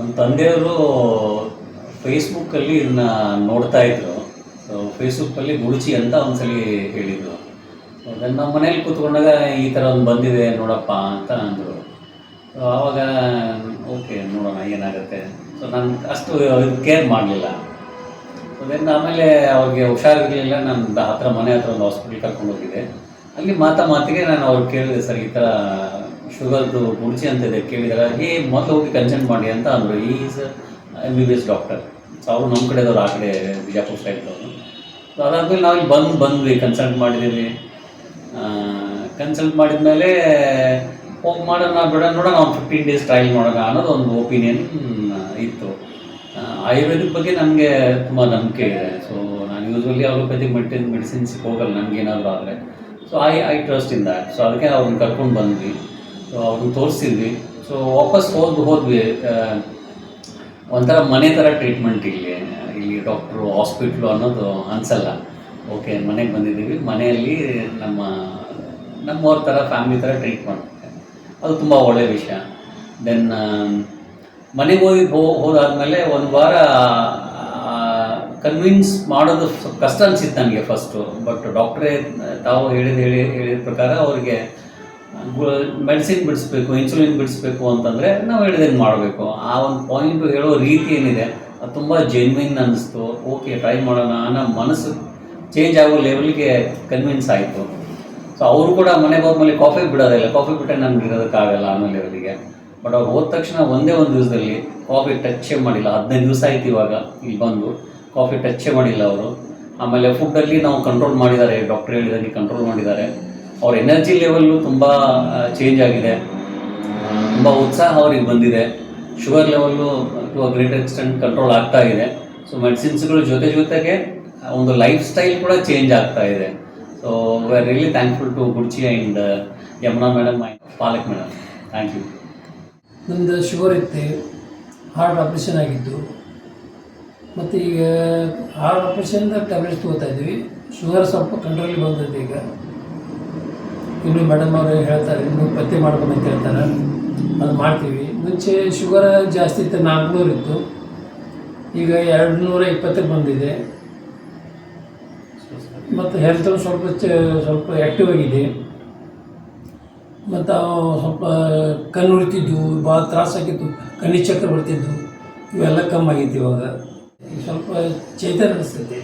ನಮ್ಮ ತಂದೆಯವರು ಫೇಸ್ಬುಕ್ಕಲ್ಲಿ ಇದನ್ನ ನೋಡ್ತಾ ಇದ್ರು. ಸೊ ಫೇಸ್ಬುಕ್ಕಲ್ಲಿ ಗುರುಚಿ ಅಂತ ಒಂದ್ಸಲಿ ಹೇಳಿದರು. ಅದನ್ನು ನಮ್ಮ ಮನೇಲಿ ಕೂತ್ಕೊಂಡಾಗ ಈ ಥರ ಒಂದು ಬಂದಿದೆ ನೋಡಪ್ಪ ಅಂತ ಅಂದರು. ಸೊ ಆವಾಗ ಓಕೆ ನೋಡೋಣ ಏನಾಗುತ್ತೆ. ಸೊ ನಾನು ಅಷ್ಟು ಕೇರ್ ಮಾಡಲಿಲ್ಲ. ಸೊ ದೆನ್ ಆಮೇಲೆ ಅವ್ರಿಗೆ ಹುಷಾರಿರಲಿಲ್ಲ. ನನ್ನ ಮನೆ ಹತ್ರ ಒಂದು ಹಾಸ್ಪಿಟ್ಲ್ ಕರ್ಕೊಂಡು ಹೋಗಿದ್ದೆ. ಅಲ್ಲಿ ಮಾತಿಗೆ ನಾನು ಅವ್ರಿಗೆ ಕೇಳಿದೆ, ಸರ್ ಈ ಥರ ಶುಗರ್ದು ಗುರುಚಿ ಅಂತಿದೆ ಕೇಳಿದಾಗ ಮೊದಲು ಹೋಗಿ ಕನ್ಸಲ್ಟ್ ಮಾಡಿ ಅಂತ ಅಂದರು. Is MBBS doctor. ಸೊ ಅವರು ನಮ್ಮ ಕಡೆದವ್ರು, ಆ ಕಡೆ ಬಿಜಾಪುರ ಸೈಡ್ದವರು. ಸೊ ಅದಾದಮೇಲೆ ನಾವು ಇಲ್ಲಿ ಬಂದ್ವಿ, ಕನ್ಸಲ್ಟ್ ಮಾಡಿದ್ದೀವಿ. ಕನ್ಸಲ್ಟ್ ಮಾಡಿದ ಮೇಲೆ ಹೋಗಿ ಮಾಡೋಣ ನೋಡೋಣ, ಒಂದು 15 days ಟ್ರಯಲ್ ಮಾಡೋಣ ಅನ್ನೋದು ಒಂದು ಒಪಿನಿಯನ್ ಇತ್ತು. ಆಯುರ್ವೇದಿಕ್ ಬಗ್ಗೆ ನನಗೆ ತುಂಬ ನಂಬಿಕೆ ಇದೆ. ಸೊ ನಾನು ಯೂಶ್ವಲಿ ಅಲೋಪತಿಕ್ ಮೆಡಿಸಿನ್ಸ್ಗೆ ಹೋಗಲ್ಲ ನನಗೇನಾದರೂ ಆದರೆ. So I trust in that. So ಅದಕ್ಕೆ ಅವ್ರನ್ನ ಕರ್ಕೊಂಡು ಬಂದ್ವಿ. ಸೊ ಅವ್ರನ್ನ ತೋರಿಸಿದ್ವಿ. ಸೊ ವಾಪಸ್ ಹೋದ್ವಿ. ಒಂಥರ ಮನೆ ಥರ ಟ್ರೀಟ್ಮೆಂಟ್ ಇಲ್ಲಿ ಡಾಕ್ಟ್ರು ಹಾಸ್ಪಿಟ್ಲು ಅನ್ನೋದು ಅನಿಸಲ್ಲ. ಓಕೆ, ಮನೆಗೆ ಬಂದಿದ್ದೀವಿ, ಮನೆಯಲ್ಲಿ ನಮ್ಮವ್ರ ಥರ ಫ್ಯಾಮಿಲಿ ಥರ ಟ್ರೀಟ್ ಮಾಡ್ತಾರೆ. ಅದು ತುಂಬ ಒಳ್ಳೆಯ ವಿಷಯ. ದೆನ್ ಮನೆಗೆ ಹೋದಾದ್ಮೇಲೆ ಒಂದು ವಾರ ಕನ್ವಿನ್ಸ್ ಮಾಡೋದು ಸ್ವಲ್ಪ ಕಷ್ಟ ಅನಿಸಿತ್ತು ನನಗೆ ಫಸ್ಟು. ಬಟ್ ಡಾಕ್ಟ್ರೇ ತಾವು ಹೇಳಿದ ಪ್ರಕಾರ ಅವ್ರಿಗೆ ಮೆಡಿಸಿನ್ ಬಿಡಿಸ್ಬೇಕು, ಇನ್ಸುಲಿನ್ ಬಿಡಿಸ್ಬೇಕು ಅಂತಂದರೆ ನಾವು ಹೇಳಿದಂಗೆ ಮಾಡಬೇಕು. ಆ ಒಂದು ಪಾಯಿಂಟು ಹೇಳೋ ರೀತಿ ಏನಿದೆ ಅದು ತುಂಬ ಜೆನ್ವಿನ್ ಅನ್ನಿಸ್ತು. ಓಕೆ, ಟ್ರೈ ಮಾಡೋಣ ಅನ್ನೋ ಮನಸ್ಸು ಚೇಂಜ್ ಆಗೋ ಲೆವೆಲ್ಗೆ ಕನ್ವಿನ್ಸ್ ಆಯಿತು. ಸೊ ಅವರು ಕೂಡ ಮನೆಗೆ ಹೋದ್ಮೇಲೆ ಕಾಫಿ ಬಿಡೋದಿಲ್ಲ. ಕಾಫಿ ಬಿಟ್ಟರೆ ನನಗೆ ಇರೋದಕ್ಕಾಗಲ್ಲ ಅನ್ನೋ ಲೆವೆಲಿಗೆ. ಬಟ್ ಅವ್ರು ಹೋದ ತಕ್ಷಣ ಒಂದೇ ಒಂದು ದಿವಸದಲ್ಲಿ ಕಾಫಿ ಟಚ್ಚೇ ಮಾಡಿಲ್ಲ. 15 ದಿವಸ ಆಯ್ತು ಇವಾಗ ಇಲ್ಲಿ ಬಂದು, ಕಾಫಿ ಟಚ್ಚೇ ಮಾಡಿಲ್ಲ ಅವರು. ಆಮೇಲೆ ಫುಡ್ಡಲ್ಲಿ ನಾವು ಕಂಟ್ರೋಲ್ ಮಾಡಿದ್ದಾರೆ, ಡಾಕ್ಟರ್ ಹೇಳಿದಾಗೆ ಕಂಟ್ರೋಲ್ ಮಾಡಿದ್ದಾರೆ. ಅವ್ರ ಎನರ್ಜಿ ಲೆವೆಲ್ಲು ತುಂಬ ಚೇಂಜ್ ಆಗಿದೆ, ತುಂಬ ಉತ್ಸಾಹ ಅವ್ರಿಗೆ ಬಂದಿದೆ. Sugar level to a great extent control ಆಗ್ತಾ ಇದೆ. ಸೊ ಮೆಡಿಸಿನ್ಸ್ಗಳು ಜೊತೆಗೆ ಒಂದು ಲೈಫ್ ಸ್ಟೈಲ್ ಕೂಡ ಚೇಂಜ್ ಆಗ್ತಾ ಇದೆ. So we are really thankful to Guruji and Yamuna madam and Palak madam. Thank you. ನಮ್ಮದು ಶುಗರ್ ಇತ್ತು, ಹಾರ್ಟ್ ಆಪ್ರೇಷನ್ ಆಗಿದ್ದು. ಮತ್ತು ಈಗ ಹಾರ್ಟ್ ಆಪ್ರೇಷನ್ದ ಟ್ಯಾಬ್ಲೆಟ್ಸ್ ತೊಗೋತಾ ಇದ್ವಿ. ಶುಗರ್ ಸ್ವಲ್ಪ ಕಂಟ್ರೋಲಿಗೆ ಬಂದೈತೆ. ಈಗ ಇನ್ನೂ ಮೇಡಮ್ ಅವರು ಹೇಳ್ತಾರೆ, ಇನ್ನೂ ಪತ್ತೆ ಮಾಡ್ಬೇಕಂತ ಹೇಳ್ತಾರೆ, ಅದು ಮಾಡ್ತೀವಿ. ಮುಂಚೆ ಶುಗರ್ ಜಾಸ್ತಿ ಇತ್ತು, 400 ಇತ್ತು, ಈಗ 220ಕ್ಕೆ ಬಂದಿದೆ. ಮತ್ತು ಹೆಲ್ತ್ ಸ್ವಲ್ಪ ಆ್ಯಕ್ಟಿವ್ ಆಗಿದೆ. ಮತ್ತು ಸ್ವಲ್ಪ ಕಣ್ಣು ಉರಿತಿದ್ವು, ಭಾಳ ತ್ರಾಸಾಗಿತ್ತು, ಕಣ್ಣಿನ ಚಕ್ರ ಬರ್ತಿದ್ವು, ಇವೆಲ್ಲ ಕಮ್ಮಿ ಆಗೈತಿ. ಇವಾಗ ಸ್ವಲ್ಪ ಚೈತನ್ಯ ಅನಿಸ್ತೈತಿ.